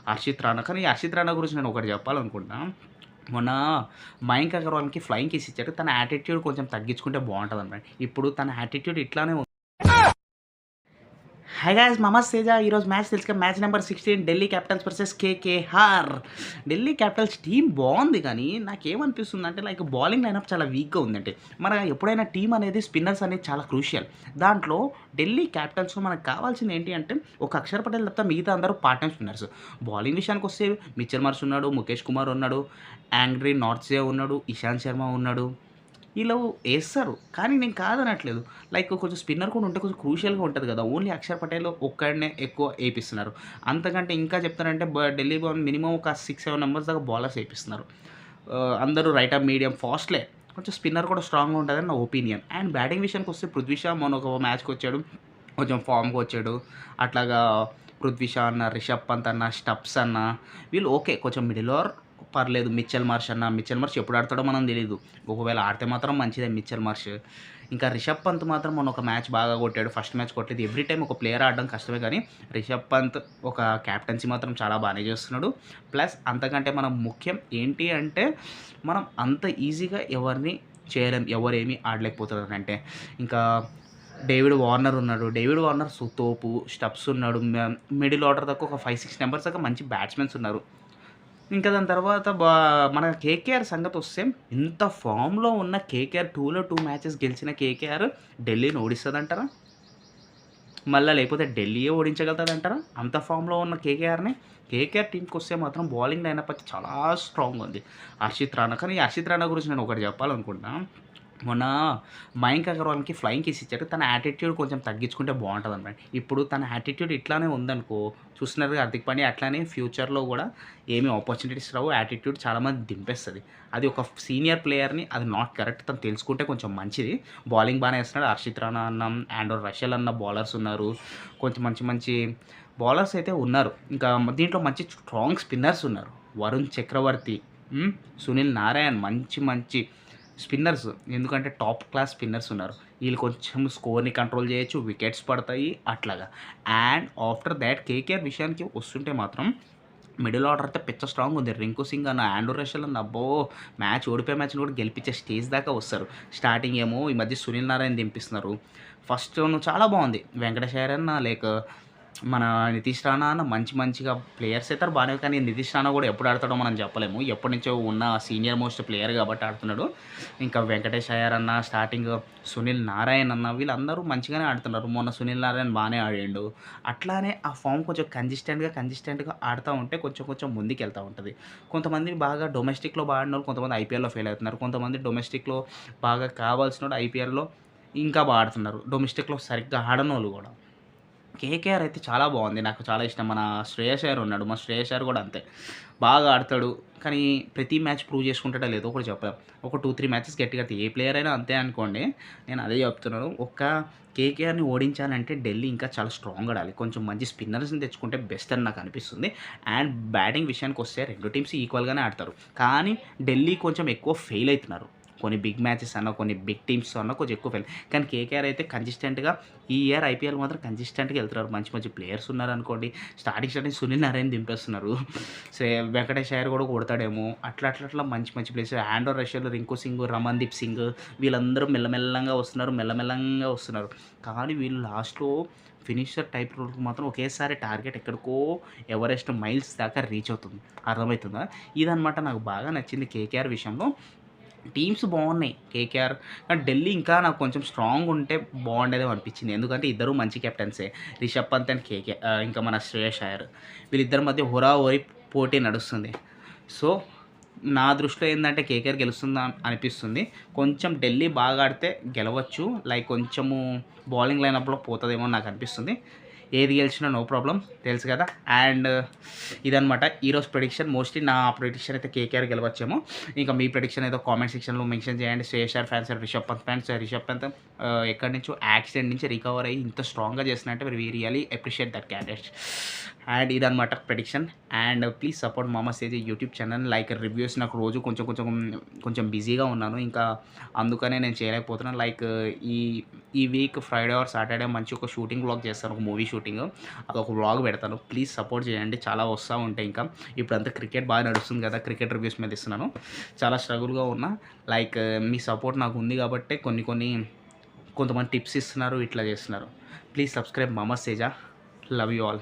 హర్షిత్ రాణా. కానీ ఈ హర్షిత్ రాణా గురించి నేను ఒకటి చెప్పాలనుకుంటున్నా. మొన్న మయాంక్ అగర్వాల్‌కి ఫ్లయింగ్ కిస్ ఇచ్చారు. తన యాటిట్యూడ్ కొంచెం తగ్గించుకుంటే బావుంటదన్నమాట. ఇప్పుడు తన యాటిట్యూడ్ ఇట్లానే హాయ్ గైస్, మమస్ తేజ. ఈరోజు మ్యాచ్ తెలుసుగా, match number 16 Delhi Capitals versus KKR. Delhi Capitals team బాగుంది, కానీ నాకేమనిపిస్తుంది అంటే లైక్ బౌలింగ్ లైనప్ చాలా వీక్గా ఉందంటే. మన ఎప్పుడైనా టీం అనేది స్పిన్నర్స్ అనేది చాలా క్రూషియల్. దాంట్లో ఢిల్లీ క్యాపిటల్స్లో మనకు కావాల్సింది ఏంటి అంటే ఒక అక్షర్ పటేల్ తప్ప మిగతా అందరూ పార్ట్ టైం స్పిన్నర్స్. బౌలింగ్ విషయానికి వస్తే మిచెల్ మార్ష్ ఉన్నాడు, ముఖేష్ కుమార్ ఉన్నాడు, యాంగ్రీ నార్త్జే ఉన్నాడు, ఇషాంత్ శర్మ ఉన్నాడు. వీళ్ళు ఏస్తారు. కానీ నేను కాదనట్లేదు. లైక్ కొంచెం స్పిన్నర్ కూడా ఉంటే కొంచెం క్రూషియల్‌గా ఉంటది కదా! ఓన్లీ అక్షర్ పటేల్ ఒక్కడినే ఎక్కువ ఏపిస్తున్నారు. అంతకంటే ఇంకా చెప్తారంటే ఢిల్లీ మినిమమ్ ఒక 6, 7 మెంబర్స్ దాకా బౌలర్స్ ఏపిస్తున్నారు. అందరూ రైట్ ఆర్మ్, మీడియం, ఫాస్ట్‌లే. కొంచెం స్పిన్నర్ కూడా స్ట్రాంగ్‌గా ఉంటదని నా ఒపీనియన్. అండ్ బ్యాటింగ్ విషయానికొస్తే పృథ్వీ షా మొన్న ఒక మ్యాచ్‌కొచ్చాడు. కొంచెం ఫామ్‌కొచ్చాడు. అట్లాగా పృథ్వీ షా అన్న, రిషబ్ పంత్ అన్న, స్టబ్స్ అన్న వీళ్ళు ఓకే. కొంచెం మిడిల్ ఆర్ పర్లేదు. మిచెల్ మార్ష్ అన్న, మిచెల్ మార్ష్ ఎప్పుడు ఆడతాడో మనం తెలీదు. ఒకవేళ ఆడితే మాత్రం మంచిదే మిచెల్ మార్ష్. ఇంకా రిషబ్ పంత్ మాత్రం మొన్న ఒక మ్యాచ్ బాగా కొట్టాడు. ఫస్ట్ మ్యాచ్ కొట్టలేదు. ఎవ్రీ టైమ్ ఒక ప్లేయర్ ఆడడం కష్టమే, కానీ రిషబ్ పంత్ ఒక క్యాప్టెన్సీ మాత్రం చాలా బాగానే చేస్తున్నాడు. ప్లస్ అంతకంటే మనం ముఖ్యం ఏంటి అంటే మనం అంత ఈజీగా ఎవరిని చేయలేం, ఎవరేమీ ఆడలేకపోతున్నారు అంటే. ఇంకా డేవిడ్ వార్నర్ ఉన్నాడు. డేవిడ్ వార్నర్ తోపు. స్టబ్స్ ఉన్నాడు. మిడిల్ ఆర్డర్ దాకా ఒక 5, 6 మెంబర్స్ దాకా మంచి బ్యాట్స్మెన్స్ ఉన్నారు. ఇంకా దాని తర్వాత మన కేకేఆర్ సంగతొస్తే ఇంత ఫామ్‌లో ఉన్న కేకేఆర్ 2లో 2 మ్యాచెస్ గెలిచిన కేకేఆర్ ఢిల్లీని ఓడిస్తదంటారా? మళ్ళా లేకపోతే ఢిల్లీయే ఓడించగలుగుతదంటారా? అంత ఫామ్‌లో ఉన్న కేకేఆర్‌ని. కేకేఆర్ టీమ్‌కొస్తే మాత్రం బౌలింగ్ లైనప్ అయితే చాలా స్ట్రాంగ్‌గా ఉంది. హర్షిత్ రాణా. కానీ ఈ హర్షిత్ రాణా గురించి నేను ఒకటి చెప్పాలనుకుంటున్నా. మొన్న మయాంక్ అగర్వాల్‌కి ఫ్లయింగ్ కిస్ ఇచ్చారు. తన యాటిట్యూడ్ కొంచెం తగ్గించుకుంటే బావుంటదన్నమాట. ఇప్పుడు తన యాటిట్యూడ్ ఇట్లానే ఉందనుకో, చూస్తున్నారుగా హార్దిక్ పాండ్యా, అట్లానే ఫ్యూచర్‌లో గూడా ఏమి ఆపర్చునిటీస్ రావు. యాటిట్యూడ్ చాలామంది దింపేస్తది. అది ఒక సీనియర్ ప్లేయర్‌ని అది నాట్ కరెక్ట్. తను తెలుసుకుంటే కొంచెం మంచిది. బౌలింగ్ బానే ఏస్తున్నాడు. హర్షిత్ రాణా అన్న, ఆండ్రూ రషెల్ అన్న బౌలర్స్ ఉన్నారు. కొంచెం మంచి మంచి బౌలర్స్ అయితే ఉన్నారు. ఇంకా దీంట్లో మంచి స్ట్రాంగ్ స్పిన్నర్స్ ఉన్నారు. వరుణ్ చక్రవర్తి, సునీల్ నారాయణ్ మంచి మంచి స్పిన్నర్స్. ఎందుకంటే టాప్ క్లాస్ స్పిన్నర్స్ ఉన్నారు. వీళ్ళు కొంచెం స్కోర్‌ని కంట్రోల్ చేయొచ్చు. వికెట్స్ పడతాయి అట్లాగా. అండ్ ఆఫ్టర్ థాట్ కేకేఆర్ విషయానికి వస్తుంటే మాత్రం మిడిల్ ఆర్డర్ అయితే పిచ్చ స్ట్రాంగ్ ఉంది. రింకు సింగ్ అన్న, ఆండ్రూ రషెల్ అన్న అబ్బో! మ్యాచ్ ఓడిపోయే మ్యాచ్‌ని కూడా గెలిపించే స్టేజ్ దాకా వస్తారు. స్టార్టింగ్ ఏమో ఈ మధ్య సునీల్ నారాయణ దింపిస్తున్నారు. ఫస్ట్‌ను చాలా బాగుంది. వెంకటేష్ అయ్యర్ అన్న లైక్ మన నితీష్ రాణా అన్న మంచిగా ప్లేయర్స్ అయితే బాగానే, కానీ నితీష్ రాణా కూడా ఎప్పుడు ఆడతాడో మనం చెప్పలేము. ఎప్పటినుంచో ఉన్న సీనియర్ మోస్ట్ ప్లేయర్ కాబట్టి ఆడుతున్నాడు. ఇంకా వెంకటేష్ అయ్యర్ అన్న, స్టార్టింగ్ సునీల్ నారాయణ్ అన్న వీళ్ళందరూ మంచిగానే ఆడుతున్నారు. మొన్న సునీల్ నారాయణ్ బాగానే ఆడిండు. అట్లానే ఆ ఫామ్ కొంచెం కన్సిస్టెంట్‌గా ఆడుతూ ఉంటే కొంచెం ముందుకెళ్తా ఉంటది. కొంతమంది బాగా డొమెస్టిక్‌లో ఆడినోళ్ళు కొంతమంది ఐపీఎల్‌లో ఫెయిల్ అవుతున్నారు. కొంతమంది డొమెస్టిక్‌లో బాగా కావాల్సినోడు ఐపీఎల్‌లో ఇంకా ఆడుతున్నారు. డొమెస్టిక్‌లో సరిగ్గా ఆడనోళ్ళు కూడా. కేకేఆర్ అయితే చాలా బాగుంది. నాకు చాలా ఇష్టం. మన శ్రేయస్ అయ్యర్ ఉన్నాడు. మా శ్రేయస్ అయ్యర్ కూడా అంతే. బాగా ఆడతాడు. కానీ ప్రతి మ్యాచ్ ప్రూవ్ చేసుకుంటాడో లేదో కూడా చెప్పలేం. ఒక 2, 3 మ్యాచెస్ గట్టిగా ఆడితే ఏ ప్లేయర్ అయినా అంతే అనుకోండి. నేను అదే చెప్తున్నాను. కేకేఆర్‌ని ఓడించాలంటే ఢిల్లీ ఇంకా చాలా స్ట్రాంగ్ ఆడాలి. కొంచెం మంచి స్పిన్నర్స్‌ని తెచ్చుకుంటే బెస్ట్ అని నాకు అనిపిస్తుంది. అండ్ బ్యాటింగ్ విషయానికొస్తే 2 టీమ్స్ ఈక్వల్‌గానే ఆడతారు. కానీ ఢిల్లీ కొంచెం ఎక్కువ ఫెయిల్ అయితున్నారు. కొన్ని బిగ్ మ్యాచెస్ అన్నా, కొన్ని బిగ్ టీమ్స్‌తో అన్నా కొంచెం ఎక్కువ ఫెయిల్. కానీ కేకేఆర్ అయితే కన్సిస్టెంట్‌గా ఈ ఇయర్ ఐపీఎల్ మాత్రం కన్సిస్టెంట్‌గా వెళ్తున్నారు. మంచి ప్లేయర్స్ ఉన్నారనుకోండి. స్టార్టింగ్ సునీల్ నారాయణ దింపేస్తున్నారు. వెంకటేష్ అయ్యర్ కూడా కొడతాడేమో. అట్లా మంచి ప్లేయర్స్ ఆండ్రూ రషెల్, రింకు సింగ్, రమన్‌దీప్ సింగ్ వీళ్ళందరూ మెల్లమెల్లంగా వస్తున్నారు. కానీ వీళ్ళు లాస్ట్‌లో ఫినిషర్ టైప్ రోల్‌కి మాత్రం ఒకేసారి టార్గెట్ ఎక్కడికో ఎవరెస్ట్ మైల్స్ దాకా రీచ్ అవుతుంది. అర్థమవుతుందా? ఇదనమాట నాకు బాగా నచ్చింది కేకేఆర్ విషయంలో. టీమ్స్ బాగున్నాయి కేకేఆర్. కానీ ఢిల్లీ ఇంకా నాకు కొంచెం స్ట్రాంగ్ ఉంటే బాగుండేదేమో అనిపించింది. ఎందుకంటే ఇద్దరు మంచి కెప్టెన్సే. రిషబ్ పంత్ అండ్ ఇంకా మన శ్రేయస్ అయ్యర్. వీళ్ళిద్దరి మధ్య హోరాహోరీ పోటీ నడుస్తుంది. సో నా దృష్టిలో ఏందంటే కేకేఆర్ గెలుస్తుందా అనిపిస్తుంది. కొంచెం ఢిల్లీ బాగా ఆడితే గెలవచ్చు. లైక్ కొంచెము బౌలింగ్ లైనప్‌లో పోతదేమో అని నాకు అనిపిస్తుంది. ఏది గెలిచినా నో ప్రాబ్లమ్, తెలుసు కదా. అండ్ ఇదనమాట ఈరోజు ప్రెడిక్షన్. మోస్ట్లీ నా ప్రెడిక్షన్ అయితే కేకేఆర్ గెలవచ్చేమో. ఇంకా మీ ప్రెడిక్షన్ ఏదో కామెంట్ సెక్షన్‌లో మెన్షన్ చేయండి. శ్రేయస్ అయ్యర్ ఫ్యాన్స్, రిషబ్ పంత్ ఫ్యాన్స్, ఎక్కడి నుంచో యాక్సిడెంట్ నుంచి రికవర్ అయ్యి ఇంత స్ట్రాంగ్గా చేస్తున్నారంటే we really appreciate that carrot. And ఇదనమాట ప్రెడిక్షన్. అండ్ ప్లీజ్ సపోర్ట్ మామా Teja YouTube channel. Like reviews నాకు రోజు కొంచెం బిజీగా ఉన్నాను, ఇంకా అందుకనే నేను చేయలేకపోతున్నాను. లైక్ ఈ వీక్ ఫ్రైడే ఆర్ సాటర్డే మంచి ఒక షూటింగ్ వ్లాగ్ చేస్తాను, ఒక మూవీ షూటింగ్, అదొక వ్లాగ్ పెడతాను. ప్లీజ్ సపోర్ట్ చేయండి, చాలా వస్తూ ఉంటాయి. ఇంకా ఇప్పుడంతా క్రికెట్ బాగా నడుస్తుంది కదా, క్రికెట్ రివ్యూస్ మీద ఇస్తున్నాను. చాలా స్ట్రగుల్గా ఉన్నా, లైక్ మీ సపోర్ట్ నాకు ఉంది కాబట్టి కొంతమంది టిప్స్ ఇస్తున్నారు, ఇట్లా చేస్తున్నారు. ప్లీజ్ సబ్స్క్రైబ్ మామా తేజ. Love you all.